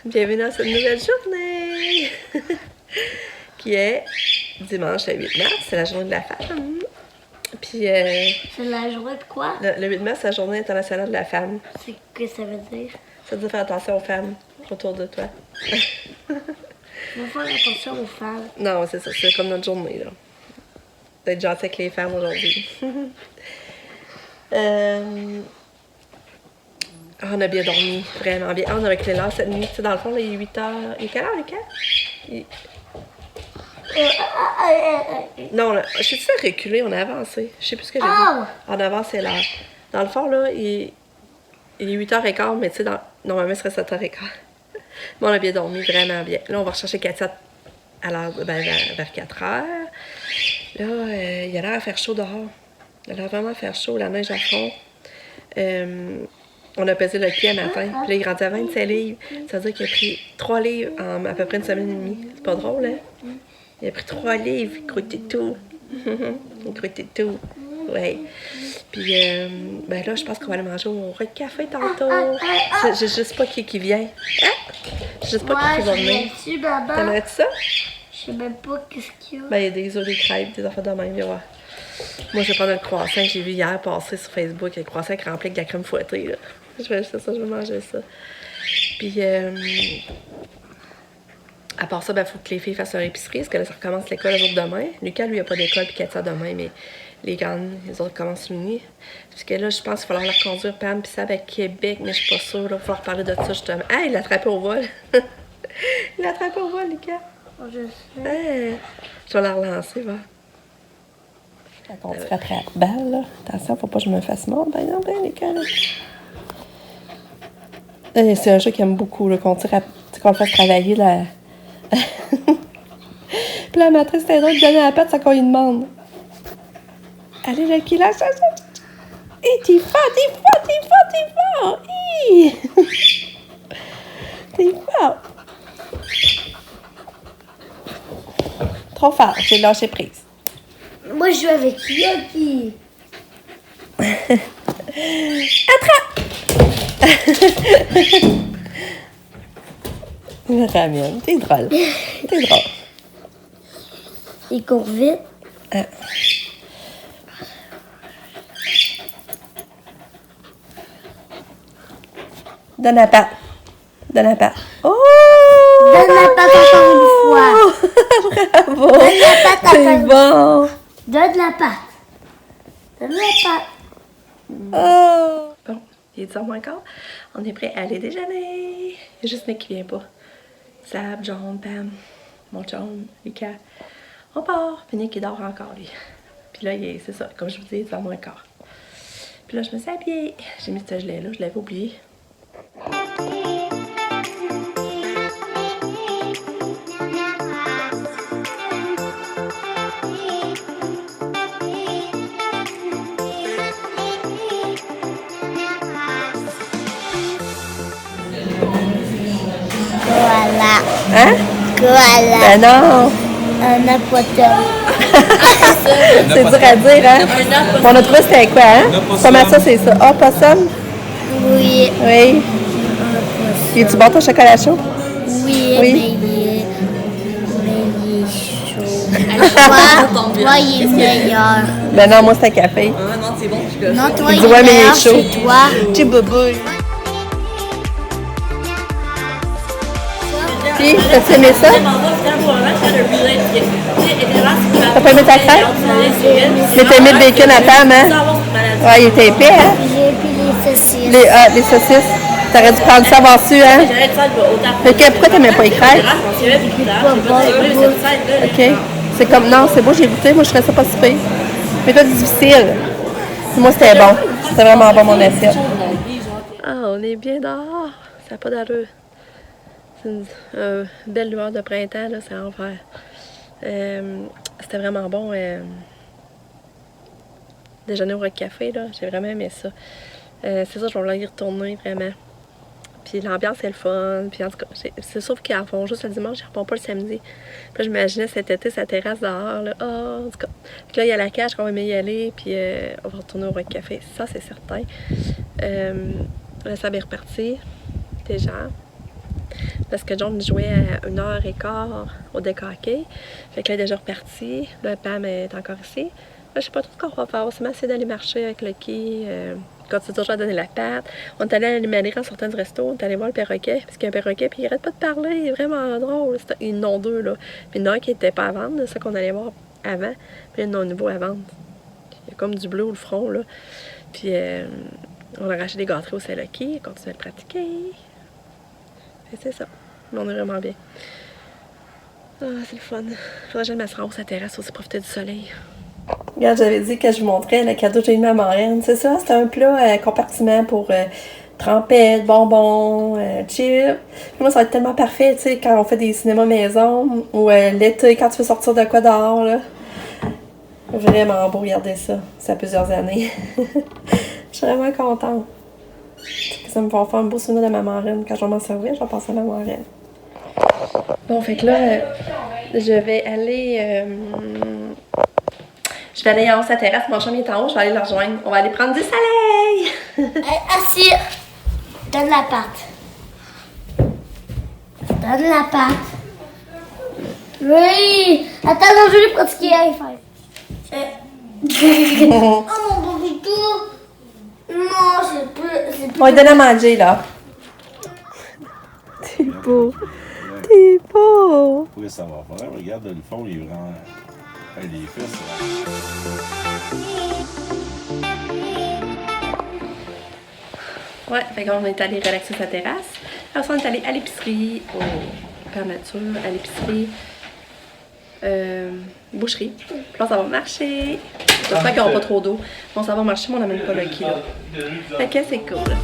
Bienvenue dans cette nouvelle journée qui est dimanche le 8 mars, c'est la journée de la femme. Puis c'est la journée de quoi? Le 8 mars, c'est la journée internationale de la femme. C'est que ça veut dire? Ça veut dire faire attention aux femmes autour de toi. On va faire attention aux femmes. Non, c'est ça, c'est comme notre journée, là. D'être gentil avec les femmes aujourd'hui. On a bien dormi, vraiment bien. On a avec Léla cette nuit. Tu sais, dans le fond, là, il est 8h. Il est quelle heure, Lucas? Non, là, je suis à reculer, on a avancé. Je sais plus ce que j'ai dit. On a avancé l'heure. Dans le fond, là, il est 8h15, mais tu sais, normalement, ce serait 7h15. Mais on a bien dormi, vraiment bien. Là, on va rechercher Katia à l'heure, vers 4h. Là, il a l'air à faire chaud dehors. Il a l'air vraiment à faire chaud, la neige à fond. On a pesé le pied un matin, puis là, il est rendu à 25 livres. Ça veut dire qu'il a pris 3 livres en à peu près une semaine et demie. C'est pas drôle, hein? Il a pris 3 livres, il croûtait tout. Il croûtait tout. Ouais. Puis, ben là, je pense qu'on va aller manger au Roi de Café tantôt. Je sais pas qui vient. Ah! Je sais pas qui va venir. T'aimerais-tu ça? Je sais même pas qu'est-ce qu'il y a. Ben, il y a des œufs, des crêpes, des affaires de même, viens voir. Moi, je vais prendre le croissant que j'ai vu hier passer sur Facebook. Le croissant rempli avec de la crème fouettée, là. Je vais acheter ça, je vais manger ça. Puis, à part ça, ben, faut que les filles fassent leur épicerie, parce que là, ça recommence l'école les autres demain. Lucas, lui, il n'a pas d'école, puis Katia demain, mais les grandes, les autres commencent lundi. Parce que là, je pense qu'il va falloir leur conduire Pam, puis ça, à Québec, mais je suis pas sûre, là. Il va falloir parler de ça, justement. Ah, il l'a attrapé au vol. Il l'a attrapé au vol, Lucas. Je sais. Ah, je vais la relancer, va. Quand on se rattrape balle, là. Attention, faut pas que je me fasse mordre. Ben non, ben, Lucas, là. C'est un jeu qu'il aime beaucoup, là, qu'on le fasse travailler, là. Puis la matrice, c'était drôle de donner la patte, ça qu'on lui demande. Allez, Lucky, là, ça. Hé, t'es fort. Hi! T'es fort. Trop fort, j'ai lâché prise. Moi, je joue avec Yogi. Attrape! Ramène, t'es drôle. Il court vite. Ah. Donne la patte. Oh! Donne la patte encore une fois. Bravo! Donne la patte C'est bon! Donne la patte. Oh! Bon, il est 10h moins quart. On est prêt à aller déjeuner. Il y a juste Nick qui vient pas. Sab, John, Pam, mon chum, Lucas. On part. Puis Nick, il dort encore, lui. Puis là, c'est ça, comme je vous dis, 10h moins quart. Puis là, je me suis habillée. J'ai mis ce gilet-là, je l'avais oublié. Voilà. Hein? Voilà. Ben non! Un apotome. C'est dur à dire, hein? On a trouvé c'était quoi, hein? Comment ça, c'est ça? Ah, possum? Oui. Oui. Es-tu bon ton chocolat chaud? Oui. Mais il est chaud. Toi, il est meilleur. Ben non, moi, c'est un café. Ah non, c'est bon, je Non, toi, Il il dit, ouais, est mais il est meilleur chaud. chez toi. Tu boubouille. Puis, t'as-tu aimé ça? T'as pas aimé ta crème? Mais t'as aimé le bacon à Pam, hein? Ouais, il était épais, hein? J'ai puis les saucisses. Les saucisses. T'aurais dû prendre ça avant dessus, hein? Ok, pourquoi t'aimais pas les crêpes? Ok. C'est comme, non, c'est beau, j'ai goûté, moi je ferais ça pas si pire. Mais toi, c'est difficile. Moi, c'était bon. C'était vraiment bon, mon assiette. Ah, on est bien dehors. Ça n'a pas d'allure. C'est une belle lueur de printemps, là, c'est enfer. C'était vraiment bon. Déjeuner au Roi de Café, là, j'ai vraiment aimé ça. C'est ça, je vais vouloir y retourner, vraiment. Puis l'ambiance est le fun. Puis en tout cas, c'est sauf qu'ils en font juste le dimanche, ils ne refont pas le samedi. Puis là, j'imaginais cet été, sa terrasse dehors, là. Oh, en tout cas. Puis là, il y a la cage qu'on va y aller, puis on va retourner au Roi de Café. Ça, c'est certain. Là, ça va reparti. Déjà. Parce que John jouait à 1h15 au deck hockey. Fait que là, il est déjà reparti. Là, Pam est encore ici. Là, je sais pas trop ce qu'on va faire. On s'est mis à essayer d'aller marcher avec Lucky. Continue toujours à donner la patte. On est allé à l'animalerie en sortant du resto. On est allé voir le perroquet. Parce qu'il y a un perroquet, puis il arrête pas de parler. Il est vraiment drôle. Ils en ont deux, là. Puis il y en a un qui était pas à vendre, c'est ça qu'on allait voir avant. Puis il y en a un nouveau à vendre. Il y a comme du bleu au front, là. Puis on a racheté des gâteries au Saint-Lucky. On continue à le pratiquer. Et c'est ça. Mais on est vraiment bien. Ah, c'est le fun. Faudrait que j'aille m'asseoir sur la terrasse aussi, profiter du soleil. Regarde, j'avais dit que je vous montrais le cadeau que j'ai mis à ma reine. C'est ça, c'était un plat compartiment pour trempettes, bonbons, chips. Puis moi, ça va être tellement parfait, tu sais, quand on fait des cinémas maison ou l'été, quand tu veux sortir de quoi dehors, là. Vraiment beau, regarder ça. Ça a plusieurs années. Je suis vraiment contente. Ça me va faire un beau souvenir de ma marraine. Quand je vais m'en servir, je vais passer à ma marraine. Bon, fait que là, je vais aller en haut sur la terrasse. Mon chum est en haut, je vais aller le rejoindre. On va aller prendre du soleil! Assis. Donne la patte. Donne la patte. Oui. Attends, non, je vais pratiquer. Allez, faire. Oh mon bobito. Non, c'est plus. On va lui donner à manger, là. T'es beau. T'es beau. Oui, ça va faire. Regarde, le fond, il est vraiment. Les fesses, Ouais, fait qu'on est allé relaxer sa terrasse. Après ça, on est allé à l'épicerie, au Père Nature, à l'épicerie, boucherie. Puis là, ça va marcher. J'espère qu'ils n'auront pas trop d'eau. Bon, ça va marcher, mais on n'amène pas le kilo. Fait que c'est cool.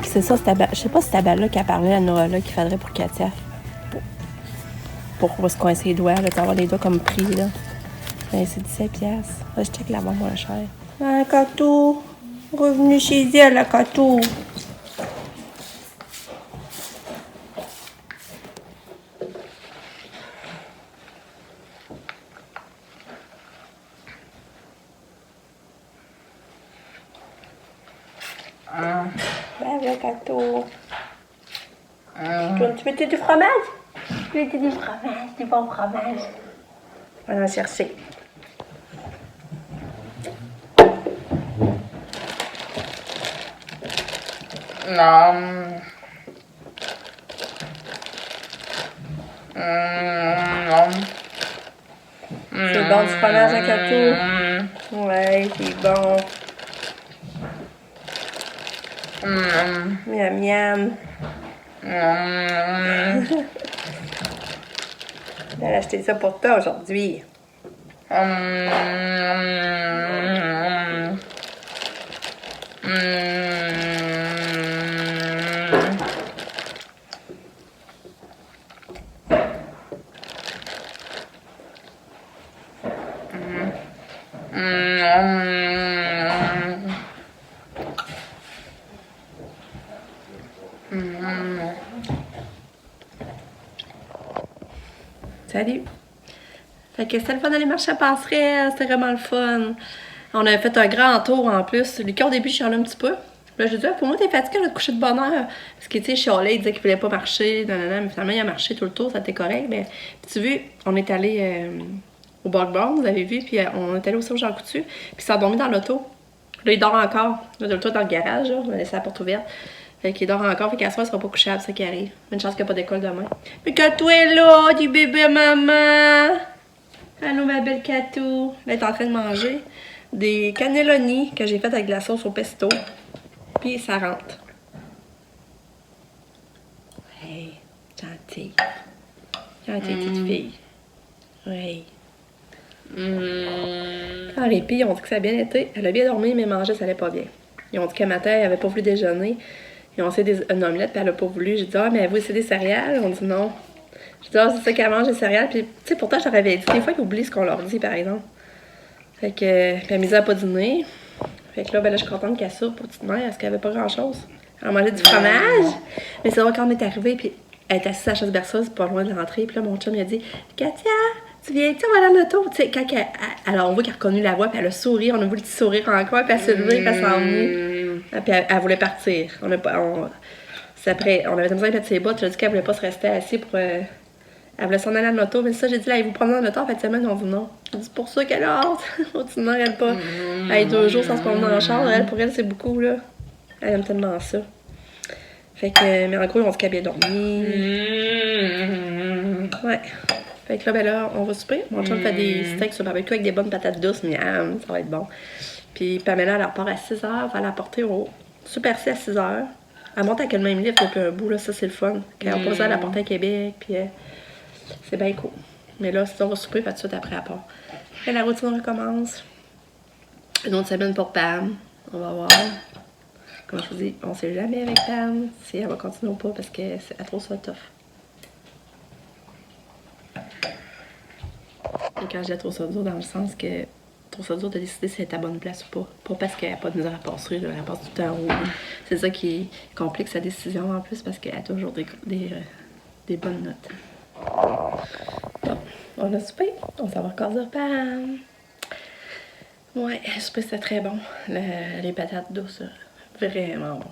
C'est ça, je sais pas si c'est ta balle-là qui a parlé à Noah là qu'il faudrait pour Katia. Pour se coincer les doigts, là, avoir les doigts comme pris, là. Ben, c'est 17$. Là, je check là-bas moins cher. Ah, Katou! Revenu chez elle, la Katou! Bravo, Katou! Tu veux du fromage? Tu veux du fromage, du bon fromage? On va en chercher. Non. C'est bon du fromage à Katou? Ouais, c'est bon. Miam miam. Elle a acheté ça pour toi aujourd'hui. Salut! Fait que c'était le fun d'aller marcher à Passerelle, c'était vraiment le fun. On avait fait un grand tour en plus. Lucas, au début, je chialais un petit peu. Là, je lui ai dit, pour moi, t'es fatigué, on a couché de bonne heure. Parce que, tu sais, chialait, il disait qu'il voulait pas marcher, mais finalement, il a marché tout le tour, ça était correct. Mais, puis, tu vois, on est allé au Bourg-Born, vous avez vu, puis on est allé aussi au Jean Coutu, puis il s'est endormi dans l'auto. Là, il dort encore. Là, l'auto dans le garage, là, on a laissé la porte ouverte. Fait qu'il dort encore, fait qu'à soir, il sera pas couchable, c'est ça qui arrive. Une chance qu'il n'y a pas d'école demain. Mais Catou est là, du bébé maman! Allô, ma belle Catou! Elle est en train de manger des cannelloni que j'ai fait avec de la sauce au pesto. Puis ça rentre. Hey, gentille. Gentille petite fille. Oui. En répit, ils ont dit que ça a bien été. Elle a bien dormi, mais manger, ça allait pas bien. Ils ont dit qu'un matin, elle avait pas voulu déjeuner. Ils ont essayé une omelette, puis elle a pas voulu. J'ai dit, ah, mais vous essayez des céréales? On dit non. J'ai dit, ah, c'est ça qu'elle mange, des céréales. Puis, tu sais, pourtant, je leur avais dit, des fois, ils oublient ce qu'on leur dit, par exemple. Fait que, puis elle misait à pas dîner. Fait que là, ben là, je suis contente qu'elle soupe pour petite mère, parce qu'elle avait pas grand-chose. Elle mangeait du fromage. Mais c'est vrai, quand on est arrivé, puis elle était assise à la chaise berceuse, pas loin de l'entrée. Puis là, mon chum, il a dit, Katia, tu viens-tu, on va dans l'auto? Tu sais, quand alors, on voit qu'elle a reconnu la voix, puis elle a souri, on a voulu le sourire encore, puis elle s'est levée, puis elle s'est emmenée. Puis elle voulait partir. Après, on avait tellement de mettre ses bottes, elle a dit qu'elle voulait pas se rester assise pour. Elle voulait s'en aller dans l'auto, mais ça, j'ai dit, là, vous promenez dans l'auto en fait de semaine, on dit non. J'ai dit, c'est pour ça qu'elle a hâte. Sinon, elle pas. Elle 2 jours sans se promener en char, elle, pour elle, c'est beaucoup, là. Elle aime tellement ça. Fait que, mais en gros, on dit qu'elle a bien dormi. Ouais. Fait que là, ben là, on va souper. Mon chum fait des steaks sur barbecue avec des bonnes patates douces, miam, ça va être bon. Puis Pamela, elle repart à 6h, va la porter au Super C à 6h. Elle monte avec le même livre depuis un bout, là, ça c'est le fun. Quand on pose à la porter à Québec, puis c'est bien cool. Mais là, si on va souper, pas tout de suite après à part. Et la routine recommence. Une autre semaine pour Pam. On va voir. Comme je vous dis, on sait jamais avec Pam si elle va continuer ou pas parce qu'elle trouve ça tough. Et quand je dis elle trouve ça dur, dans le sens que elle trouve ça dur de décider si elle est à bonne place ou pas. Pas parce qu'elle n'a pas de misère à passer, elle passe tout le temps en haut. C'est ça qui complique sa décision en plus parce qu'elle a toujours des bonnes notes. Bon, on a soupé. On s'en va encore dire Pam. Ouais, le souper c'était très bon. Les patates douces, vraiment bon.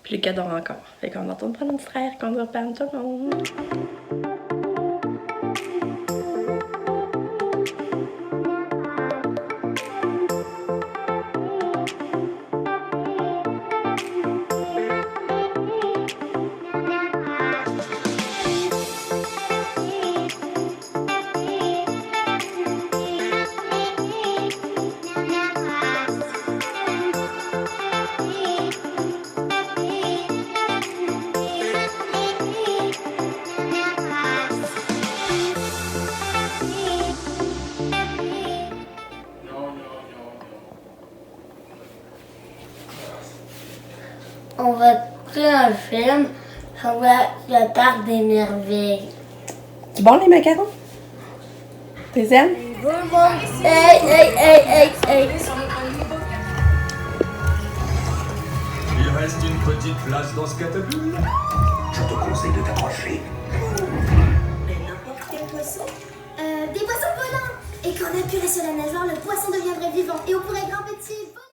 Puis les cadeaux encore. Fait qu'on retourne prendre une petite frère, qu'on dira Pam tout le monde. On va écouter un film sur le parc des merveilles. C'est bon les macarons? T'es aimes? Hey! Il reste une petite place dans ce catapulte. Je te conseille de t'approcher. Mais n'importe quel poisson. Des poissons volants. Et quand on appuierait sur la nageoire, le poisson deviendrait vivant et on pourrait grimper dessus.